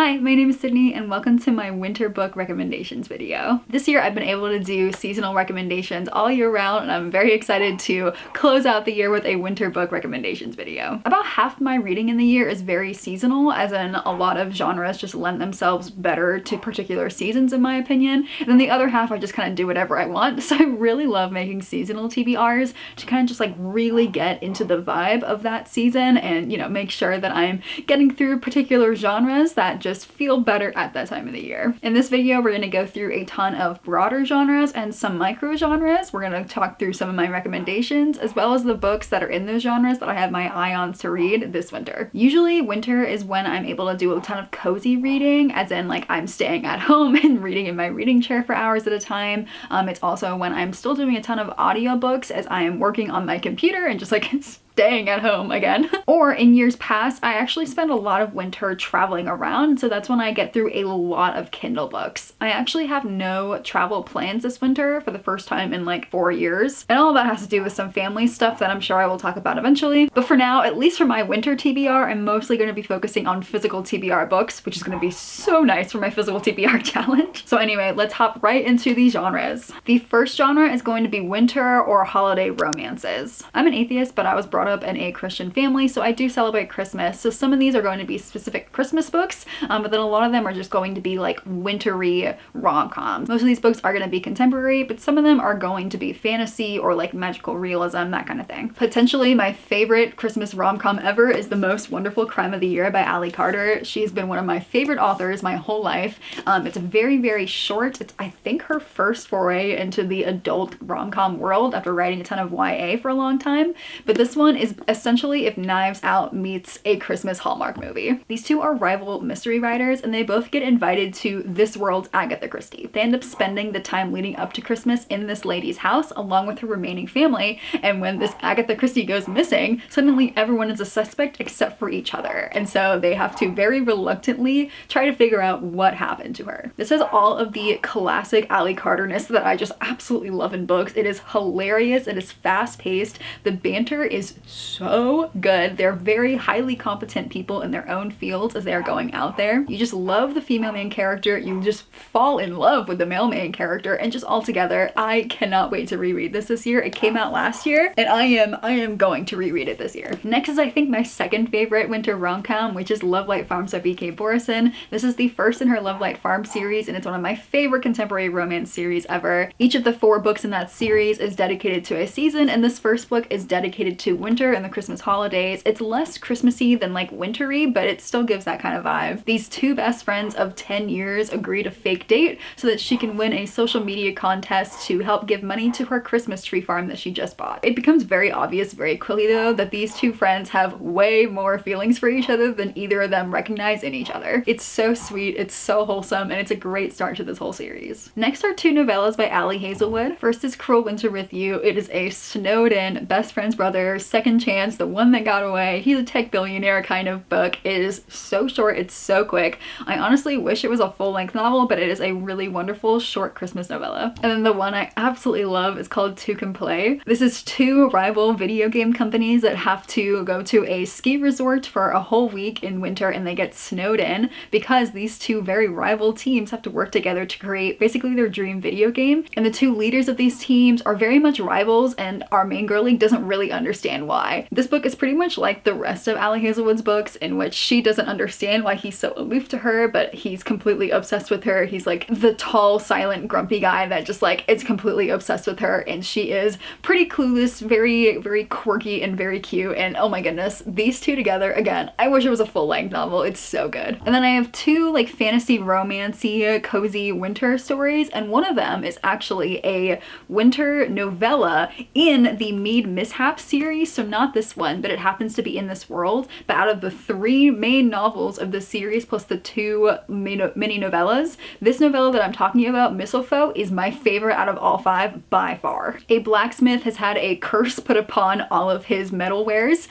Hi, my name is Sydney and welcome to my winter book recommendations video. This year I've been able to do seasonal recommendations all year round and I'm very excited to close out the year with a winter book recommendations video. About half my reading in the year is very seasonal, as in a lot of genres just lend themselves better to particular seasons in my opinion, and then the other half I just kind of do whatever I want. So I really love making seasonal TBRs to kind of just like really get into the vibe of that season and, you know, make sure that I'm getting through particular genres that just feel better at that time of the year. In this video, we're going to go through a ton of broader genres and some micro genres. We're going to talk through some of my recommendations as well as the books that are in those genres that I have my eye on to read this winter. Usually winter is when I'm able to do a ton of cozy reading, as in like I'm staying at home and reading in my reading chair for hours at a time. It's also when I'm still doing a ton of audiobooks as I am working on my computer and just like staying at home again. Or in years past, I actually spend a lot of winter traveling around, so that's when I get through a lot of Kindle books. I actually have no travel plans this winter for the first time in like 4 years, and all of that has to do with some family stuff that I'm sure I will talk about eventually. But for now, at least for my winter TBR, I'm mostly going to be focusing on physical TBR books, which is going to be so nice for my physical TBR challenge. So anyway, let's hop right into these genres. The first genre is going to be winter or holiday romances. I'm an atheist, but I was brought up in a Christian family, so I do celebrate Christmas. So some of these are going to be specific Christmas books, but then a lot of them are just going to be like wintry rom-coms. Most of these books are going to be contemporary, but some of them are going to be fantasy or like magical realism, that kind of thing. Potentially my favorite Christmas rom-com ever is The Most Wonderful Crime of the Year by Ali Carter. She's been one of my favorite authors my whole life. It's very, very short. It's, I think, her first foray into the adult rom-com world after writing a ton of YA for a long time, but this one is essentially if Knives Out meets a Christmas Hallmark movie. These two are rival mystery writers and they both get invited to this world's Agatha Christie. They end up spending the time leading up to Christmas in this lady's house along with her remaining family, and when this Agatha Christie goes missing, suddenly everyone is a suspect except for each other, and so they have to very reluctantly try to figure out what happened to her. This has all of the classic Ali Carter-ness that I just absolutely love in books. It is hilarious, it is fast-paced, the banter is so good. They're very highly competent people in their own fields as they are going out there. You just love the female main character, you just fall in love with the male main character, and just altogether, I cannot wait to reread this year. It came out last year, and I am going to reread it this year. Next is I think my second favorite winter rom-com, which is Love Light Farm by B.K. Borison. This is the first in her Love Light Farm series, and it's one of my favorite contemporary romance series ever. Each of the 4 books in that series is dedicated to a season, and this first book is dedicated to winter and the Christmas holidays. It's less Christmassy than like wintry, but it still gives that kind of vibe. These two best friends of 10 years agree to fake date so that she can win a social media contest to help give money to her Christmas tree farm that she just bought. It becomes very obvious very quickly though that these two friends have way more feelings for each other than either of them recognize in each other. It's so sweet, it's so wholesome, and it's a great start to this whole series. Next are 2 novellas by Ali Hazelwood. First is Cruel Winter with You. It is a snowed in best friend's brother, second chance, the one that got away, he's a tech billionaire kind of book. It is so short, it's so quick. I honestly wish it was a full-length novel, but it is a really wonderful short Christmas novella. And then the one I absolutely love is called Two Can Play. This is 2 rival video game companies that have to go to a ski resort for a whole week in winter, and they get snowed in because these 2 very rival teams have to work together to create basically their dream video game. And the 2 leaders of these teams are very much rivals, and our main girlie doesn't really understand why. This book is pretty much like the rest of Ali Hazelwood's books, in which she doesn't understand why he's so aloof to her, but he's completely obsessed with her. He's like the tall, silent, grumpy guy that just like is completely obsessed with her, and she is pretty clueless, very, very quirky, and very cute. And oh my goodness, these 2 together, again, I wish it was a full-length novel. It's so good. And then I have 2 like fantasy romancy cozy winter stories, and one of them is actually a winter novella in the Mead Mishap series, so not this one, but it happens to be in this world. But out of the 3 main novels of the series plus the 2 mini novellas, this novella that I'm talking about, Mistletoe, is my favorite out of all 5 by far. A blacksmith has had a curse put upon all of his metal wares,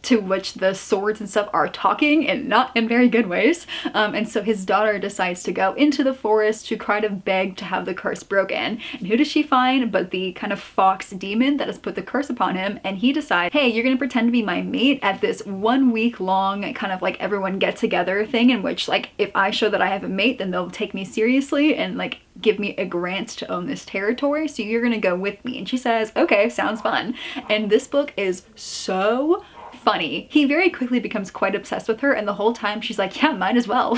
to which the swords and stuff are talking and not in very good ways. And so his daughter decides to go into the forest to try to beg to have the curse broken. And who does she find but the kind of fox demon that has put the curse upon him? And he decides, hey, you're gonna pretend to be my mate at this 1 week long kind of like everyone get together thing, in which like if I show that I have a mate, then they'll take me seriously and like give me a grant to own this territory, so you're gonna go with me. And she says, okay, sounds fun. And this book is so funny. He very quickly becomes quite obsessed with her, and the whole time she's like, yeah, might as well.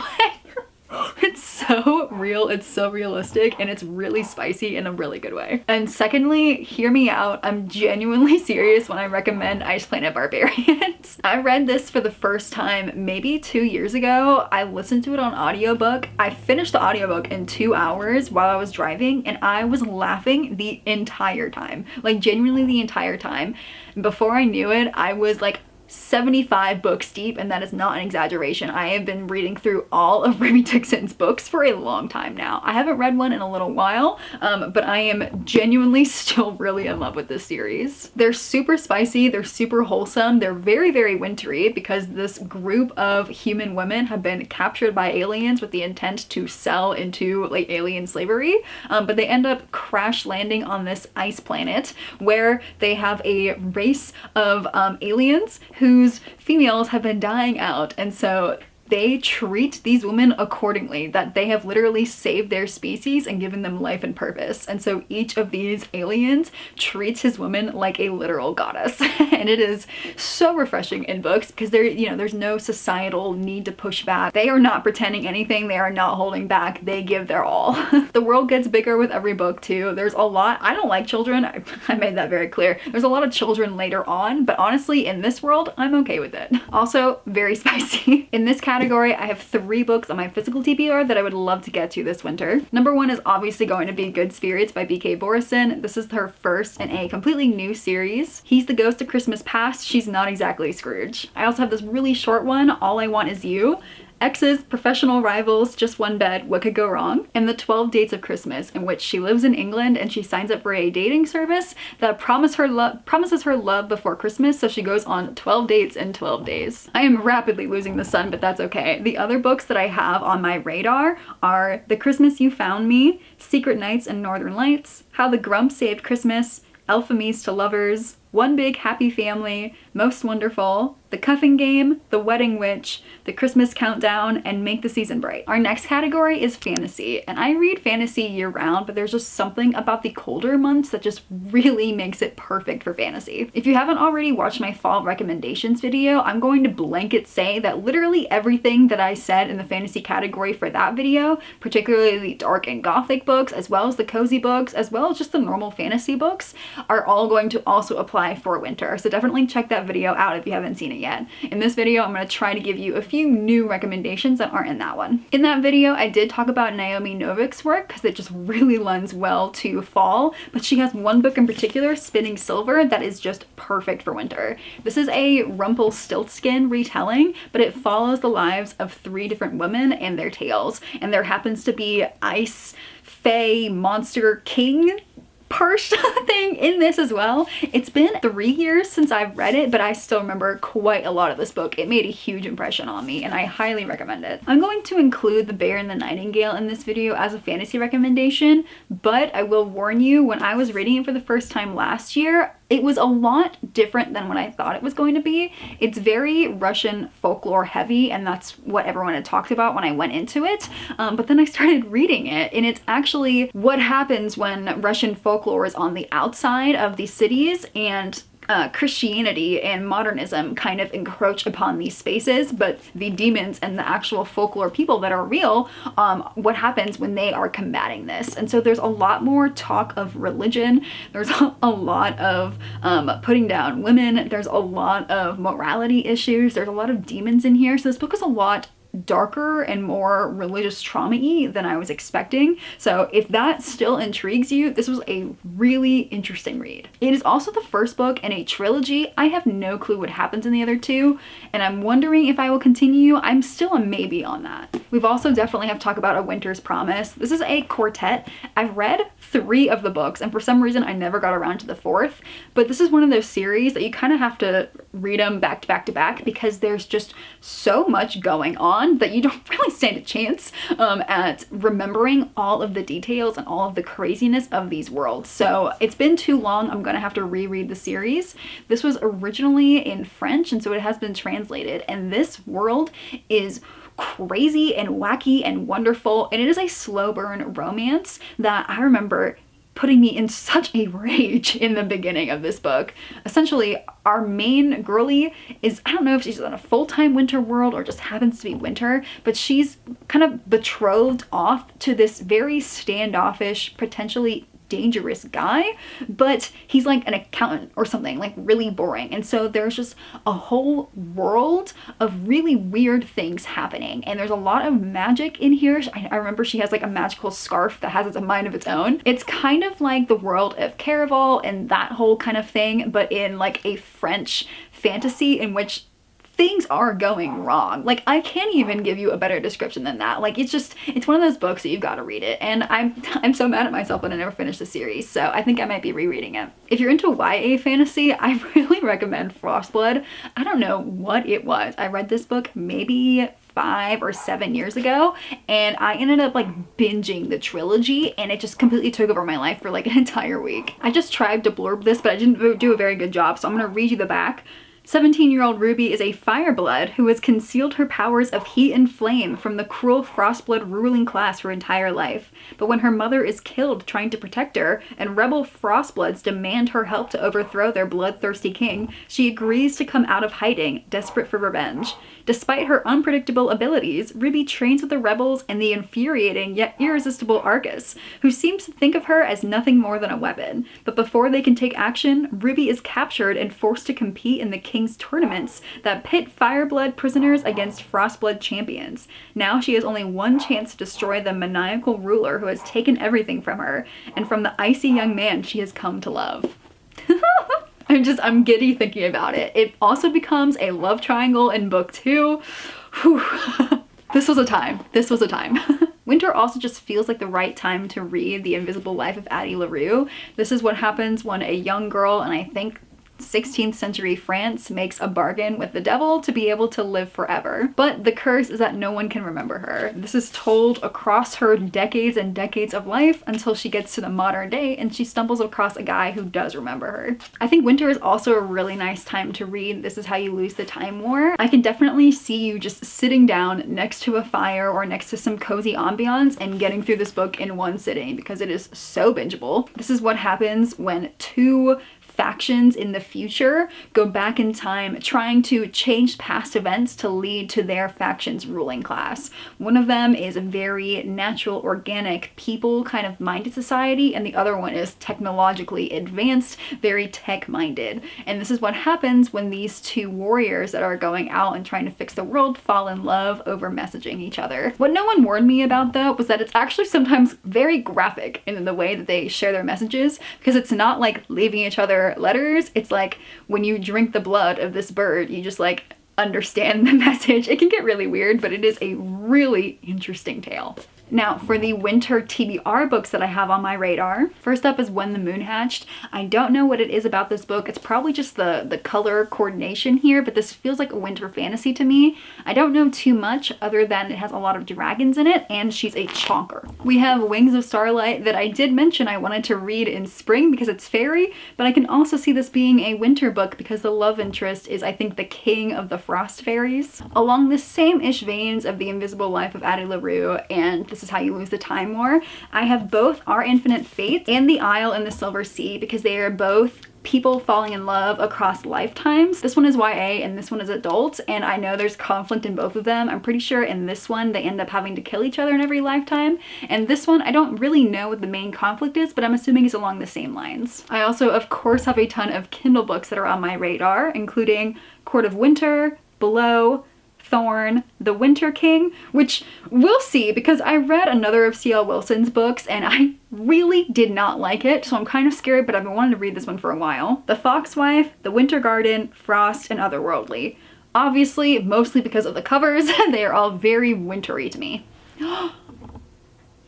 It's so real, it's so realistic, and it's really spicy in a really good way. And secondly, hear me out, I'm genuinely serious when I recommend Ice Planet Barbarians. I read this for the first time maybe 2 years ago. I listened to it on audiobook. I finished the audiobook in 2 hours while I was driving, and I was laughing the entire time. Like genuinely the entire time. Before I knew it, I was like 75 books deep, and that is not an exaggeration. I have been reading through all of Ruby Dixon's books for a long time now. I haven't read one in a little while, but I am genuinely still really in love with this series. They're super spicy, they're super wholesome, they're very, very wintry because this group of human women have been captured by aliens with the intent to sell into like alien slavery, but they end up crash landing on this ice planet where they have a race of aliens whose females have been dying out, and so they treat these women accordingly, that they have literally saved their species and given them life and purpose. And so each of these aliens treats his woman like a literal goddess. And it is so refreshing in books because there, you know, there's no societal need to push back. They are not pretending anything, they are not holding back, they give their all. The world gets bigger with every book too. There's a lot. I don't like children, I made that very clear. There's a lot of children later on, but honestly in this world I'm okay with it. Also very spicy. In this category I have 3 books on my physical TBR that I would love to get to this winter. Number 1 is obviously going to be Good Spirits by B.K. Borison. This is her first in a completely new series. He's the ghost of Christmas past, she's not exactly Scrooge. I also have this really short one, All I Want Is You. Exes, professional rivals, just one bed, what could go wrong? And the 12 Dates of Christmas, in which she lives in England and she signs up for a dating service that promises her love before Christmas, so she goes on 12 dates in 12 days. I am rapidly losing the sun, but that's okay. The other books that I have on my radar are The Christmas You Found Me, Secret Nights and Northern Lights, How the Grump Saved Christmas, Alphemies to Lovers, One Big Happy Family, Most Wonderful, The Cuffing Game, The Wedding Witch, The Christmas Countdown, and Make the Season Bright. Our next category is fantasy, and I read fantasy year round, but there's just something about the colder months that just really makes it perfect for fantasy. If you haven't already watched my fall recommendations video, I'm going to blanket say that literally everything that I said in the fantasy category for that video, particularly the dark and gothic books, as well as the cozy books, as well as just the normal fantasy books, are all going to also apply for winter. So definitely check that video out if you haven't seen it yet. In this video, I'm going to try to give you a few new recommendations that aren't in that one. In that video, I did talk about Naomi Novik's work because it just really lends well to fall, but she has one book in particular, Spinning Silver, that is just perfect for winter. This is a Rumpelstiltskin retelling, but it follows the lives of 3 different women and their tales, and there happens to be ice, fae, monster, king Persh thing in this as well. It's been 3 years since I've read it, but I still remember quite a lot of this book. It made a huge impression on me and I highly recommend it. I'm going to include The Bear and the Nightingale in this video as a fantasy recommendation, but I will warn you, when I was reading it for the first time last year, it was a lot different than what I thought it was going to be. It's very Russian folklore heavy, and that's what everyone had talked about when I went into it. But then I started reading it, and it's actually what happens when Russian folklore is on the outside of these cities and Christianity and modernism kind of encroach upon these spaces, but the demons and the actual folklore people that are real, what happens when they are combating this. And so there's a lot more talk of religion, there's a lot of putting down women, there's a lot of morality issues, there's a lot of demons in here. So this book is a lot darker and more religious trauma-y than I was expecting. So if that still intrigues you, this was a really interesting read. It is also the first book in a trilogy. I have no clue what happens in the other 2, and I'm wondering if I will continue. I'm still a maybe on that. We've also definitely have to talk about A Winter's Promise. This is a quartet. I've read 3 of the books, and for some reason I never got around to the 4th, but this is one of those series that you kind of have to read them back to back to back because there's just so much going on that you don't really stand a chance at remembering all of the details and all of the craziness of these worlds. So it's been too long. I'm gonna have to reread the series. This was originally in French, and so it has been translated, and this world is crazy and wacky and wonderful, and it is a slow burn romance that I remember putting me in such a rage in the beginning of this book. Essentially, our main girlie is, I don't know if she's in a full-time winter world or just happens to be winter, but she's kind of betrothed off to this very standoffish, potentially dangerous guy, but he's like an accountant or something, like really boring. And so there's just a whole world of really weird things happening, and there's a lot of magic in here. I remember she has like a magical scarf that has a mind of its own. It's kind of like the world of Caraval and that whole kind of thing, but in like a French fantasy in which things are going wrong. Like, I can't even give you a better description than that. Like, it's one of those books that you've got to read it, and I'm so mad at myself that I never finished the series, so I think I might be rereading it. If you're into YA fantasy, I really recommend Frostblood. I don't know what it was. I read this book maybe 5 or 7 years ago, and I ended up like binging the trilogy, and it just completely took over my life for like an entire week. I just tried to blurb this, but I didn't do a very good job, so I'm gonna read you the back. 17-year-old Ruby is a fireblood who has concealed her powers of heat and flame from the cruel Frostblood ruling class her entire life. But when her mother is killed trying to protect her, and rebel Frostbloods demand her help to overthrow their bloodthirsty king, she agrees to come out of hiding, desperate for revenge. Despite her unpredictable abilities, Ruby trains with the rebels and the infuriating yet irresistible Argus, who seems to think of her as nothing more than a weapon. But before they can take action, Ruby is captured and forced to compete in the King's tournaments that pit Fireblood prisoners against Frostblood champions. Now she has only one chance to destroy the maniacal ruler who has taken everything from her, and from the icy young man she has come to love. I'm giddy thinking about it. It also becomes a love triangle in book 2. Whew. This was a time. This was a time. Winter also just feels like the right time to read The Invisible Life of Addie LaRue. This is what happens when a young girl, and I think 16th century France, makes a bargain with the devil to be able to live forever. But the curse is that no one can remember her. This is told across her decades and decades of life until she gets to the modern day and she stumbles across a guy who does remember her. I think winter is also a really nice time to read This Is How You Lose the Time War. I can definitely see you just sitting down next to a fire or next to some cozy ambiance and getting through this book in one sitting because it is so bingeable. This is what happens when two factions in the future go back in time trying to change past events to lead to their faction's ruling class. One of them is a very natural, organic, people kind of minded society, and the other one is technologically advanced, very tech-minded. And this is what happens when these two warriors that are going out and trying to fix the world fall in love over messaging each other. What no one warned me about though was that it's actually sometimes very graphic in the way that they share their messages, because it's not like leaving each other letters. It's like when you drink the blood of this bird, you just like understand the message. It can get really weird, but it is a really interesting tale. Now, for the winter TBR books that I have on my radar, first up is When the Moon Hatched. I don't know what it is about this book. It's probably just the color coordination here, but this feels like a winter fantasy to me. I don't know too much other than it has a lot of dragons in it, and she's a chonker. We have Wings of Starlight that I did mention I wanted to read in spring because it's fairy, but I can also see this being a winter book because the love interest is, I think, the king of the frost fairies. Along the same-ish veins of The Invisible Life of Addie LaRue and This Is How You Lose the Time War, I have both Our Infinite Fates and The Isle in the Silver Sea because they are both people falling in love across lifetimes. This one is YA and this one is adult, and I know there's conflict in both of them. I'm pretty sure in this one they end up having to kill each other in every lifetime, and this one I don't really know what the main conflict is, but I'm assuming it's along the same lines. I also of course have a ton of Kindle books that are on my radar, including Court of Winter, Below, Thorn, The Winter King, which we'll see because I read another of C.L. Wilson's books and I really did not like it, so I'm kind of scared, but I've been wanting to read this one for a while. The Foxwife, The Winter Garden, Frost, and Otherworldly. Obviously, mostly because of the covers, they are all very wintry to me.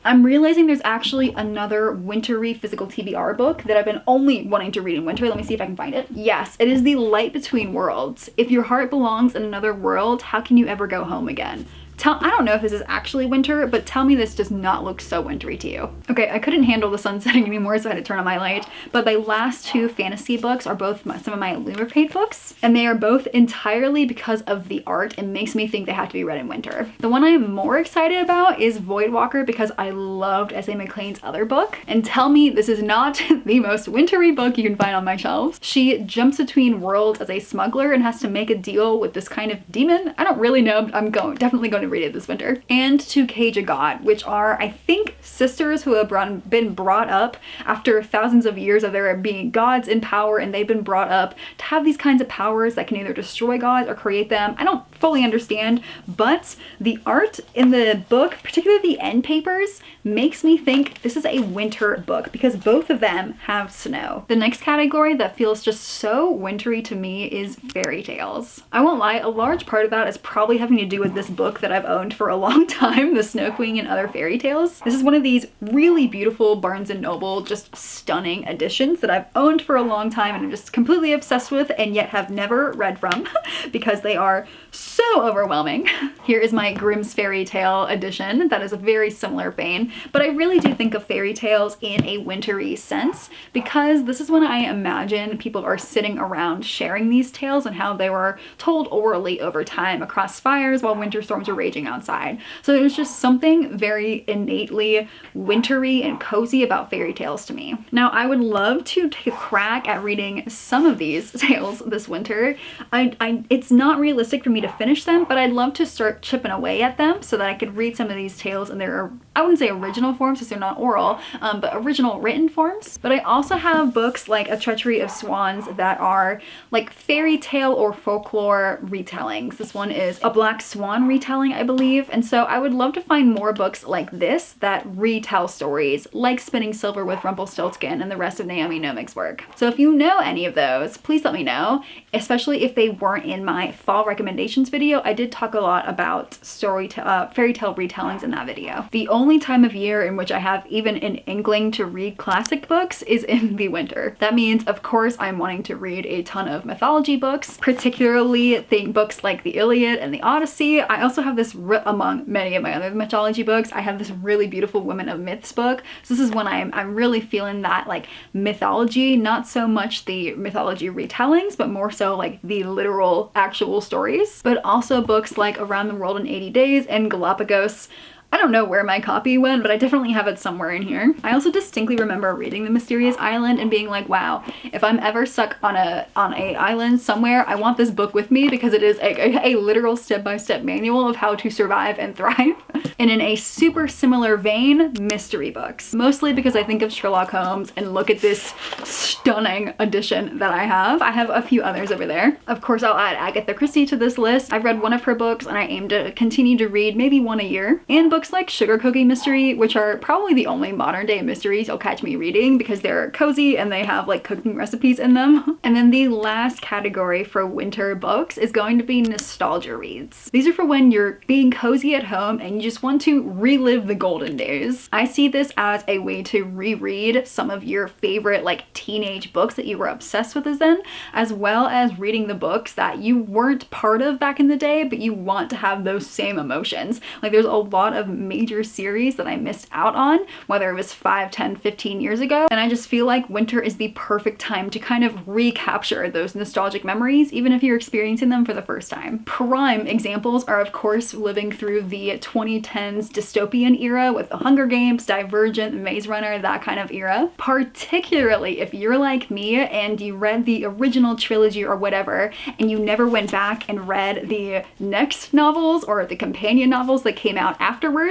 I'm realizing there's actually another Wintery physical TBR book that I've been only wanting to read in winter. Let me see if I can find it. Yes, it is The Light Between Worlds. If your heart belongs in another world, how can you ever go home again? I don't know if this is actually winter, but tell me this does not look so wintry to you. Okay, I couldn't handle the sun setting anymore, so I had to turn on my light, but my last two fantasy books are both some of my Illuminate books, and they are both entirely because of the art. It makes me think they have to be read in winter. The one I am more excited about is Voidwalker because I loved S.A. McClain's other book, and tell me this is not the most wintry book you can find on my shelves. She jumps between worlds as a smuggler and has to make a deal with this kind of demon. I don't really know, but I'm definitely going to read it this winter. And To Cage a God, which are, I think, sisters who have been brought up after thousands of years of there being gods in power, and they've been brought up to have these kinds of powers that can either destroy gods or create them. I don't fully understand, but the art in the book, particularly the end papers, makes me think this is a winter book because both of them have snow. The next category that feels just so wintry to me is fairy tales. I won't lie, a large part of that is probably having to do with this book that I've owned for a long time, The Snow Queen and Other Fairy Tales. This is one of these really beautiful Barnes & Noble, just stunning editions that I've owned for a long time and I'm just completely obsessed with and yet have never read from because they are so overwhelming. Here is my Grimm's Fairy Tale edition that is a very similar vein, but I really do think of fairy tales in a wintry sense because this is when I imagine people are sitting around sharing these tales and how they were told orally over time across fires while winter storms were raging outside. So there's just something very innately wintry and cozy about fairy tales to me. Now, I would love to take a crack at reading some of these tales this winter. It's not realistic for me to finish them, but I'd love to start chipping away at them so that I could read some of these tales in their, I wouldn't say original forms because they're not oral, but original written forms. But I also have books like A Treachery of Swans that are like fairy tale or folklore retellings. This one is a Black Swan retelling, I believe. And so I would love to find more books like this that retell stories like Spinning Silver with Rumpelstiltskin and the rest of Naomi Novik's work. So if you know any of those, please let me know, especially if they weren't in my fall recommendations video. I did talk a lot about fairy tale retellings in that video. The only time of year in which I have even an inkling to read classic books is in the winter. That means, of course, I'm wanting to read a ton of mythology books, particularly books like the Iliad and the Odyssey. I also have this, among many of my other mythology books, I have this really beautiful Women of Myths book. So this is when I'm really feeling that like mythology, not so much the mythology retellings, but more so like the literal actual stories. But also books like Around the World in 80 Days and Galapagos. I don't know where my copy went, but I definitely have it somewhere in here. I also distinctly remember reading The Mysterious Island and being like, wow, if I'm ever stuck on a island somewhere, I want this book with me because it is a literal step-by-step manual of how to survive and thrive. And in a super similar vein, mystery books. Mostly because I think of Sherlock Holmes and look at this stunning edition that I have. I have a few others over there. Of course, I'll add Agatha Christie to this list. I've read one of her books and I aim to continue to read maybe one a year. And books like Sugar Cookie Mystery, which are probably the only modern day mysteries you'll catch me reading because they're cozy and they have like cooking recipes in them. And then the last category for winter books is going to be nostalgia reads. These are for when you're being cozy at home and you just want to relive the golden days. I see this as a way to reread some of your favorite like teenage books that you were obsessed with then, as well as reading the books that you weren't part of back in the day, but you want to have those same emotions. Like there's a lot of major series that I missed out on, whether it was 5, 10, 15 years ago. And I just feel like winter is the perfect time to kind of recapture those nostalgic memories, even if you're experiencing them for the first time. Prime examples are, of course, living through the 2010s dystopian era with The Hunger Games, Divergent, Maze Runner, that kind of era. Particularly if you're like me and you read the original trilogy or whatever, and you never went back and read the next novels or the companion novels that came out afterwards.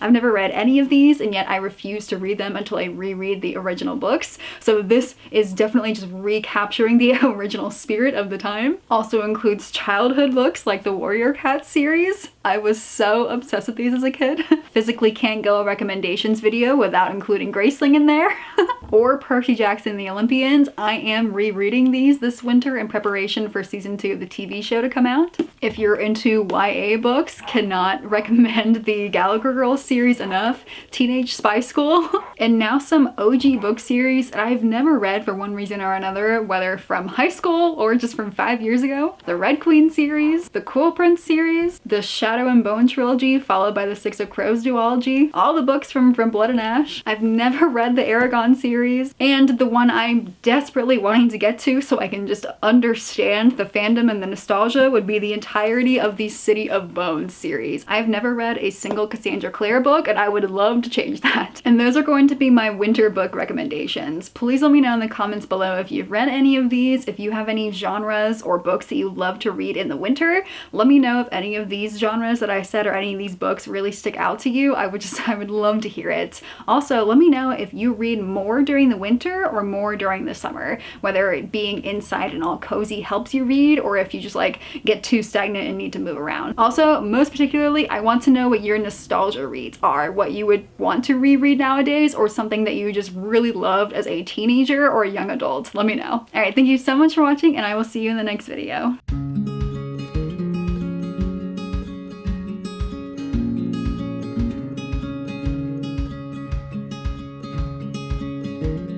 I've never read any of these, and yet I refuse to read them until I reread the original books. So this is definitely just recapturing the original spirit of the time. Also includes childhood books like the Warrior Cat series. I was so obsessed with these as a kid. Physically can't go a recommendations video without including Graceling in there. Or Percy Jackson and the Olympians. I am rereading these this winter in preparation for season 2 of the TV show to come out. If you're into YA books, cannot recommend the Galaxy Gallagher Girls series enough, Teenage Spy School, and now some OG book series that I've never read for one reason or another, whether from high school or just from 5 years ago. The Red Queen series, the Cool Prince series, the Shadow and Bone trilogy followed by the Six of Crows duology, all the books from Blood and Ash. I've never read the Aragon series, and the one I'm desperately wanting to get to so I can just understand the fandom and the nostalgia would be the entirety of the City of Bones series. I've never read a single Cassandra Clare book, and I would love to change that. And those are going to be my winter book recommendations. Please let me know in the comments below if you've read any of these, if you have any genres or books that you love to read in the winter. Let me know if any of these genres that I said or any of these books really stick out to you. I would love to hear it. Also, let me know if you read more during the winter or more during the summer, whether being inside and all cozy helps you read, or if you just like get too stagnant and need to move around. Also, most particularly, I want to know what your nostalgia reads are, what you would want to reread nowadays, or something that you just really loved as a teenager or a young adult. Let me know. All right, thank you so much for watching, and I will see you in the next video.